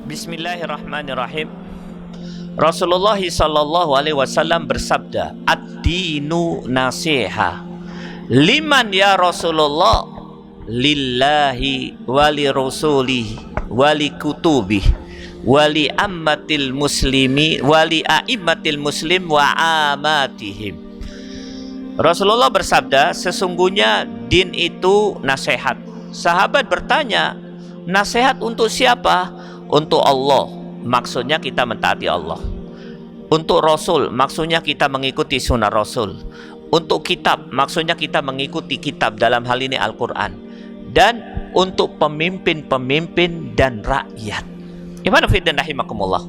Bismillahirrahmanirrahim. Rasulullah sallallahu alaihi wasallam bersabda, "Ad-dinu nasiha." Liman ya Rasulullah? Lillahi wali rasulihi wali kutubih wali ammatil muslimi wali a'immatil muslim wa amatihim. Rasulullah bersabda, sesungguhnya din itu nasihat. Sahabat bertanya, nasihat untuk siapa? Untuk Allah, maksudnya kita mentaati Allah. Untuk Rasul, maksudnya kita mengikuti sunnah Rasul. Untuk kitab, maksudnya kita mengikuti kitab, dalam hal ini Al-Quran. Dan untuk pemimpin-pemimpin dan rakyat. Iman fillah rahimakumullah.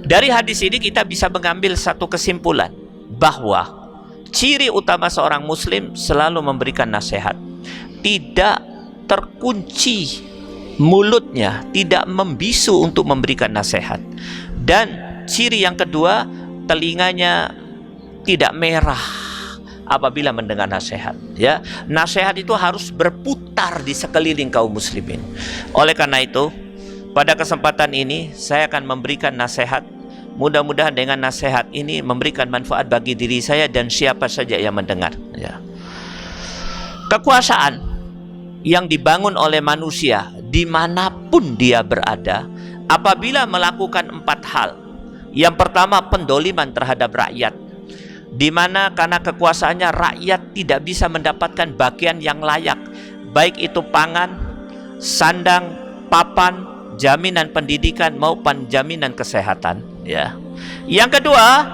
Dari hadis ini kita bisa mengambil satu kesimpulan, bahwa ciri utama seorang muslim selalu memberikan nasihat. Tidak terkunci mulutnya, tidak membisu untuk memberikan nasihat. Dan ciri yang kedua, telinganya tidak merah apabila mendengar nasihat. Ya, nasihat itu harus berputar di sekeliling kaum muslimin. Oleh karena itu, pada kesempatan ini saya akan memberikan nasihat. Mudah-mudahan dengan nasihat ini memberikan manfaat bagi diri saya dan siapa saja yang mendengar. Ya. Kekuasaan yang dibangun oleh manusia dimanapun dia berada, apabila melakukan 4 hal. Yang pertama, pendoliman terhadap rakyat, di mana karena kekuasaannya rakyat tidak bisa mendapatkan bagian yang layak, baik itu pangan, sandang, papan, jaminan pendidikan maupun jaminan kesehatan. Ya. Yang kedua,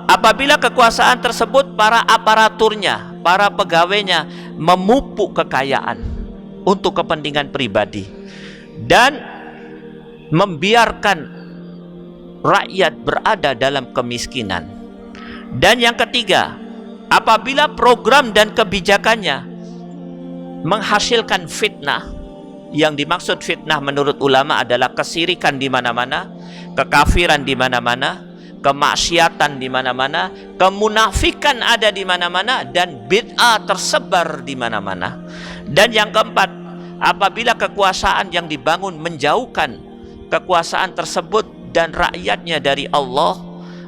apabila kekuasaan tersebut para aparaturnya, para pegawainya memupuk kekayaan untuk kepentingan pribadi dan membiarkan rakyat berada dalam kemiskinan. Dan yang ketiga, apabila program dan kebijakannya menghasilkan fitnah, yang dimaksud fitnah menurut ulama adalah kesirikan di mana-mana, kekafiran di mana-mana, kemaksiatan di mana-mana, kemunafikan ada di mana-mana, dan bid'ah tersebar di mana-mana. Dan yang keempat, apabila kekuasaan yang dibangun menjauhkan kekuasaan tersebut dan rakyatnya dari Allah,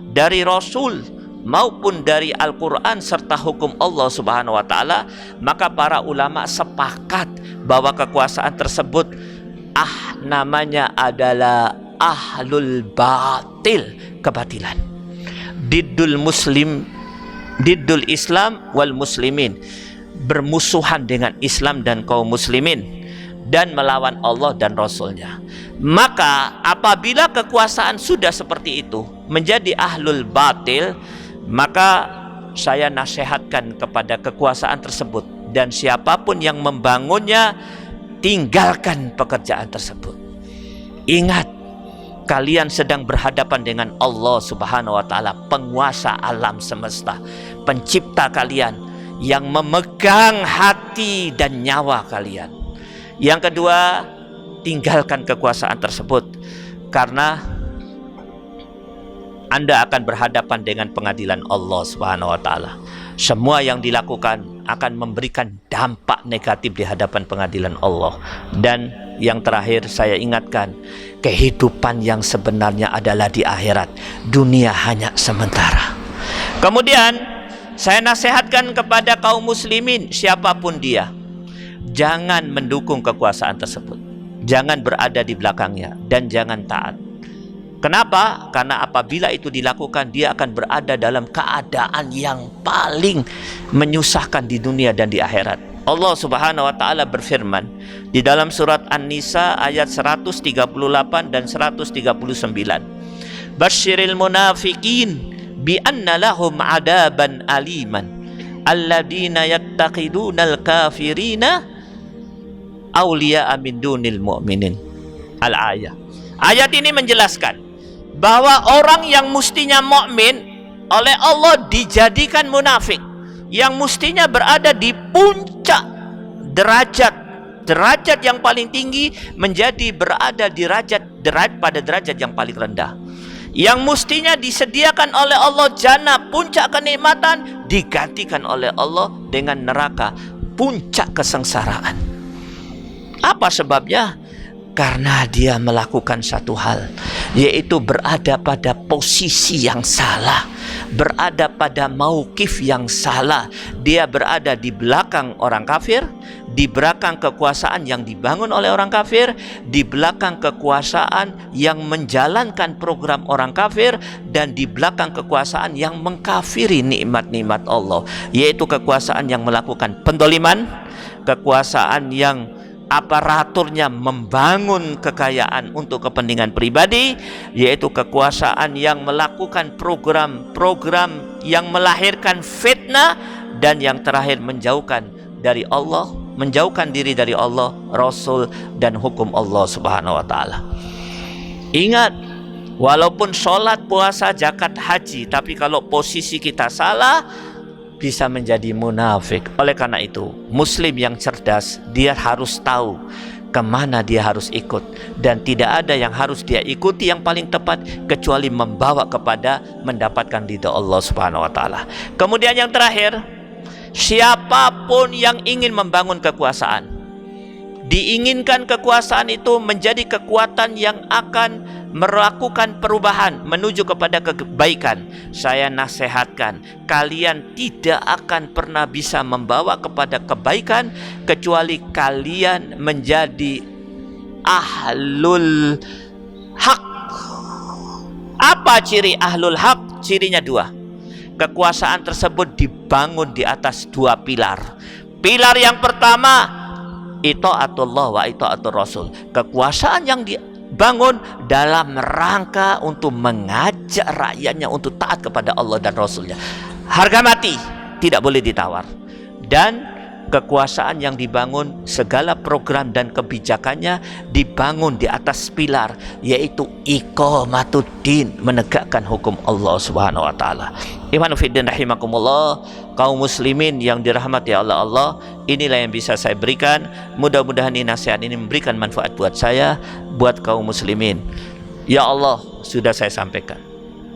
dari Rasul, maupun dari Al-Quran serta hukum Allah Subhanahu wa Ta'ala, maka para ulama sepakat bahwa kekuasaan tersebut namanya adalah ahlul batil, kebatilan. Diddul muslim, diddul Islam wal muslimin, bermusuhan dengan Islam dan kaum muslimin, dan melawan Allah dan Rasulnya. Maka apabila kekuasaan sudah seperti itu, menjadi ahlul batil, maka saya nasihatkan kepada kekuasaan tersebut, dan siapapun yang membangunnya, tinggalkan pekerjaan tersebut. Ingat, kalian sedang berhadapan dengan Allah Subhanahu wa Ta'ala, penguasa alam semesta, pencipta kalian, yang memegang hati dan nyawa kalian. Yang kedua, tinggalkan kekuasaan tersebut, karena Anda akan berhadapan dengan pengadilan Allah Subhanahu wa Ta'ala. Semua yang dilakukan akan memberikan dampak negatif di hadapan pengadilan Allah. Dan yang terakhir saya ingatkan, kehidupan yang sebenarnya adalah di akhirat. Dunia hanya sementara. Kemudian saya nasihatkan kepada kaum muslimin, siapapun dia, jangan mendukung kekuasaan tersebut, jangan berada di belakangnya, dan jangan taat. Kenapa? Karena apabila itu dilakukan, dia akan berada dalam keadaan yang paling menyusahkan di dunia dan di akhirat. Allah Subhanahu wa Ta'ala berfirman di dalam surat An-Nisa ayat 138 dan 139, "Basyiril munafiqin bi anna lahum adaban aliman alladzina yattaqidunal kafirina awliya'a min dunil mu'minin." Al-ayah. Ayat ini menjelaskan bahwa orang yang mestinya mukmin oleh Allah dijadikan munafik, yang mestinya berada di puncak derajat yang paling tinggi, menjadi berada di pada derajat yang paling rendah. Yang mestinya disediakan oleh Allah jannah, puncak kenikmatan, digantikan oleh Allah dengan neraka, puncak kesengsaraan. Apa sebabnya? Karena dia melakukan satu hal, yaitu berada pada posisi yang salah, berada pada mauqif yang salah. Dia berada di belakang orang kafir, di belakang kekuasaan yang dibangun oleh orang kafir, di belakang kekuasaan yang menjalankan program orang kafir, dan di belakang kekuasaan yang mengkafiri nikmat-nikmat Allah, yaitu kekuasaan yang melakukan pendoliman, kekuasaan yang aparaturnya membangun kekayaan untuk kepentingan pribadi, yaitu kekuasaan yang melakukan program-program yang melahirkan fitnah, dan yang terakhir menjauhkan dari Allah, menjauhkan diri dari Allah, Rasul, dan hukum Allah Subhanahu wa taala. Ingat, walaupun sholat, puasa, zakat, haji, tapi kalau posisi kita salah, bisa menjadi munafik. Oleh karena itu, muslim yang cerdas, dia harus tahu kemana dia harus ikut, dan tidak ada yang harus dia ikuti yang paling tepat kecuali membawa kepada mendapatkan ridha Allah Subhanahu wa taala. Kemudian yang terakhir, siapapun yang ingin membangun kekuasaan, diinginkan kekuasaan itu menjadi kekuatan yang akan melakukan perubahan menuju kepada kebaikan. Saya nasihatkan, kalian tidak akan pernah bisa membawa kepada kebaikan kecuali kalian menjadi ahlul haq. Apa ciri ahlul haq? Cirinya dua. Kekuasaan tersebut dibangun di atas dua pilar. Pilar yang pertama, itaatullah wa itaatur rasul. Kekuasaan yang dibangun dalam rangka untuk mengajak rakyatnya untuk taat kepada Allah dan Rasulnya. Harga mati, tidak boleh ditawar. Dan kekuasaan yang dibangun, segala program dan kebijakannya dibangun di atas pilar, yaitu iqamatuddin, menegakkan hukum Allah Subhanahu wa taala. Ikhwan fiddin rahimakumullah, kaum muslimin yang dirahmati Allah, inilah yang bisa saya berikan. Mudah-mudahan ini nasihat ini memberikan manfaat buat saya, buat kaum muslimin. Ya Allah, sudah saya sampaikan.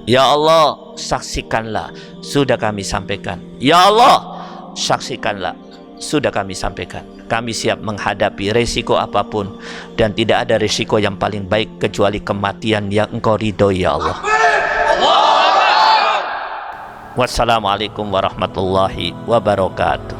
Ya Allah, saksikanlah, sudah kami sampaikan. Ya Allah, saksikanlah, sudah kami sampaikan. Kami siap menghadapi resiko apapun, dan tidak ada resiko yang paling baik kecuali kematian yang Engkau ridhoi, ya Allah. Wassalamualaikum warahmatullahi wabarakatuh.